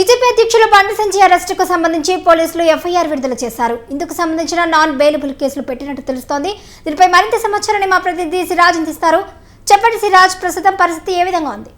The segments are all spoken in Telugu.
బీజేపీ అధ్యక్షులు బండి సంజయ్ అరెస్టుకు సంబంధించి పోలీసులు ఎఫ్ఐఆర్ విడుదల చేశారు. ఇందుకు సంబంధించిన నాన్ బెయిలబుల్ కేసులు పెట్టినట్టు తెలుస్తోంది. దీనిపై మరింత సమాచారాన్ని మా ప్రతినిధి సిరాజ్ అందిస్తారు. చెప్పండి సిరాజ్, ప్రస్తుతం పరిస్థితి ఏ విధంగా ఉంది?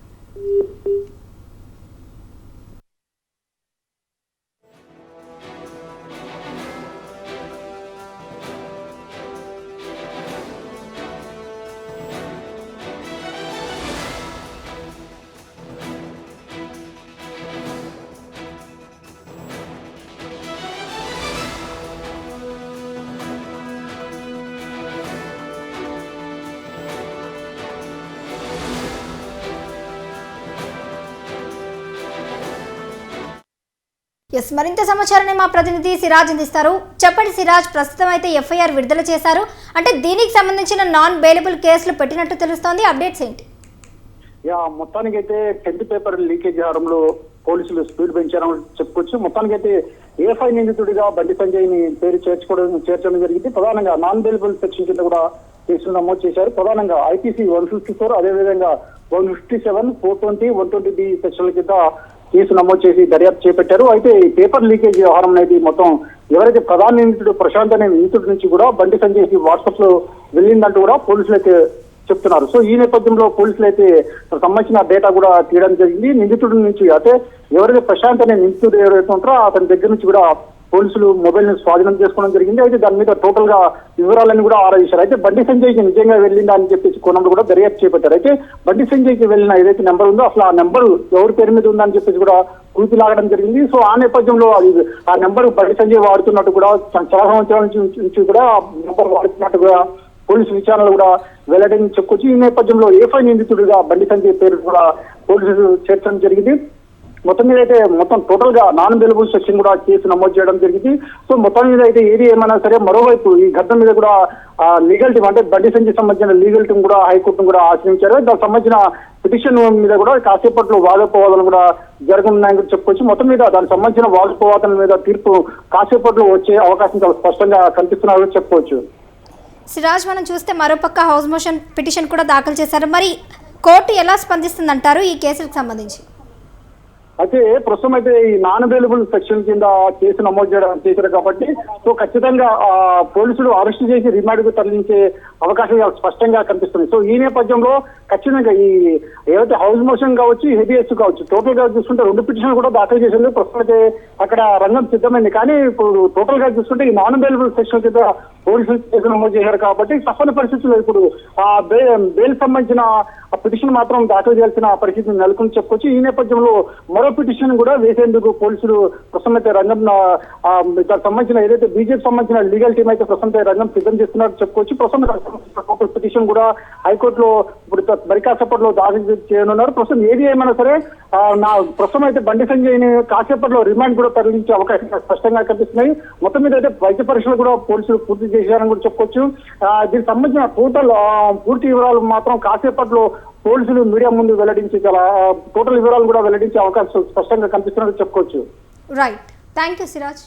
మరింత సమాచారాన్ని మా ప్రతినిధి సిరాజ్ అందిస్తారు. చెప్పండి సిరాజ్, ప్రస్తుతం అయితే ఎఫ్ఐఆర్ విడుదల చేశారు. అంటే దీనికి సంబంధించిన నాన్ బెయిలబుల్ కేసులు పెట్టినట్టు తెలుస్తోంది. అప్డేట్స్ ఏంటి? మొత్తానికి అయితే 10th పేపర్ లీకేజ్ వ్యవహారంలో పోలీసులు స్పీడ్ పెంచారని చెప్పుకోవచ్చు. మొత్తానికి అయితే A5 నిందితుడిగా బండి సంజయ్ ని పేరు చేర్చడం జరిగింది. ప్రధానంగా నాన్ బెయిలబుల్ సెక్షన్ కింద కూడా కేసులు నమోదు చేశారు. ప్రధానంగా IPC 154, అదేవిధంగా 157, 420, 120B సెక్షన్ల కింద కేసు నమోదు చేసి దర్యాప్తు చేపట్టారు. అయితే ఈ పేపర్ లీకేజ్ వ్యవహారం అనేది మొత్తం ఎవరైతే ప్రధాన నిందితుడు ప్రశాంత్ అనే నిందితుడి నుంచి కూడా బండి సంజయ్ కి వాట్సాప్ లో వెళ్ళిందంటూ కూడా పోలీసులు అయితే చెప్తున్నారు. సో ఈ నేపథ్యంలో పోలీసులు అయితే సంబంధించిన డేటా కూడా తీయడం జరిగింది. నిందితుడి నుంచి అయితే ఎవరైతే ప్రశాంత్ అనే నిందితుడు ఎవరైతే ఉంటారో అతని దగ్గర నుంచి కూడా పోలీసులు మొబైల్ ని స్వాధీనం చేసుకోవడం జరిగింది. అయితే దాని మీద టోటల్ గా వివరాలను కూడా ఆరాధించారు. అయితే బండి సంజయ్ కి నిజంగా వెళ్ళిందా అని చెప్పేసి కోణంలో కూడా దర్యాప్తు చేపట్టారు. అయితే బండి సంజయ్ కి వెళ్ళిన ఏదైతే నెంబర్ ఉందో అసలు ఆ నెంబర్ ఎవరి పేరు మీద ఉందని చెప్పేసి కూడా కూతి లాగడం జరిగింది. సో ఆ నేపథ్యంలో ఆ నెంబర్ బండి సంజయ్ వాడుతున్నట్టు కూడా చాలా సంవత్సరాల నుంచి కూడా ఆ నెంబర్ వాడుతున్నట్టు కూడా పోలీసు విచారణలు కూడా వెల్లడని చెప్పుకోవచ్చు. ఈ నేపథ్యంలో A5 నిందితుడిగా బండి సంజయ్ పేరు కూడా పోలీసులు చేర్చడం జరిగింది. మొత్తం మీద అయితే మొత్తం టోటల్ గా నాన్ బెయిలబుల్ సెక్షన్ కూడా కేసు నమోదు చేయడం జరిగింది. సో మొత్తం మీద అయితే ఏది ఏమైనా సరే మరోవైపు ఈ ఘటన మీద కూడా లీగల్ టీం అంటే బండి సంజయ్ సంబంధించిన లీగల్ టీం కూడా హైకోర్టును కూడా ఆశ్రయించారు. దానికి సంబంధించిన పిటిషన్ మీద కూడా కాసేపట్లో వాదోపవాదాలు కూడా జరగనున్నాయని చెప్పుకోవచ్చు. మొత్తం మీద దానికి సంబంధించిన వాదోపవాదాల మీద తీర్పు కాసేపట్లో వచ్చే అవకాశం చాలా స్పష్టంగా కనిపిస్తున్నారని చెప్పుకోవచ్చు. సిరాజ్, మనం చూస్తే మరోపక్క హౌస్ మోషన్ పిటిషన్ కూడా దాఖలు చేశారు. మరి కోర్టు ఎలా స్పందిస్తుందంటారు ఈ కేసులకు సంబంధించి? అయితే ప్రస్తుతం అయితే ఈ నాన్ అవైలబుల్ సెక్షన్ కింద కేసు నమోదు చేశారు కాబట్టి సో ఖచ్చితంగా పోలీసులు అరెస్ట్ చేసి రిమాండ్ కు తరలించే అవకాశం స్పష్టంగా కనిపిస్తుంది. సో ఈ నేపథ్యంలో ఖచ్చితంగా ఈ ఏదైతే హౌస్ మోషన్ కావచ్చు, హెబియస్ కావచ్చు, టోటల్ గా చూసుకుంటే 2 పిటిషన్లు కూడా దాఖలు చేశారు. ప్రస్తుతం అయితే అక్కడ రంగం సిద్ధమైంది. కానీ ఇప్పుడు టోటల్ గా చూసుకుంటే ఈ నాన్ అవైలబుల్ సెక్షన్ కింద పోలీసులు కేసు నమోదు చేశారు కాబట్టి తప్పని పరిస్థితుల్లో ఇప్పుడు బెయిల్ సంబంధించిన పిటిషన్ మాత్రం దాఖలు చేయాల్సిన పరిస్థితి నెలకొని చెప్పుకోవచ్చు. ఈ నేపథ్యంలో మరో పిటిషన్ కూడా వేసేందుకు పోలీసులు ప్రస్తుతం అయితే రంగం దానికి సంబంధించిన ఏదైతే బీజేపీ సంబంధించిన లీగల్ టీం అయితే ప్రస్తుతం రంగం సిద్ధం చేస్తున్నట్టు చెప్పుకోవచ్చు. ప్రస్తుతం పిటిషన్ కూడా హైకోర్టులో ఇప్పుడు మరి కాసేపట్లో దాఖలు చేయనున్నారు. ప్రస్తుతం ఏది ఏమైనా సరే ప్రస్తుతం అయితే బండి సంజయ్ ని కాసేపట్లో రిమాండ్ కూడా తరలించే అవకాశం స్పష్టంగా కనిపిస్తున్నాయి. మొత్తం మీద అయితే వైద్య పరీక్షలు కూడా పోలీసులు పూర్తి చేశారని కూడా చెప్పుకోవచ్చు. దీనికి సంబంధించిన పూర్తి వివరాలు మాత్రం కాసేపట్లో పోలీసులు మీడియా ముందు వెల్లడించి టోటల్ వివరాలు కూడా వెల్లడించే అవకాశం స్పష్టంగా కనిపిస్తున్నట్టు చెప్పుకోవచ్చు. Right, thank you Siraj.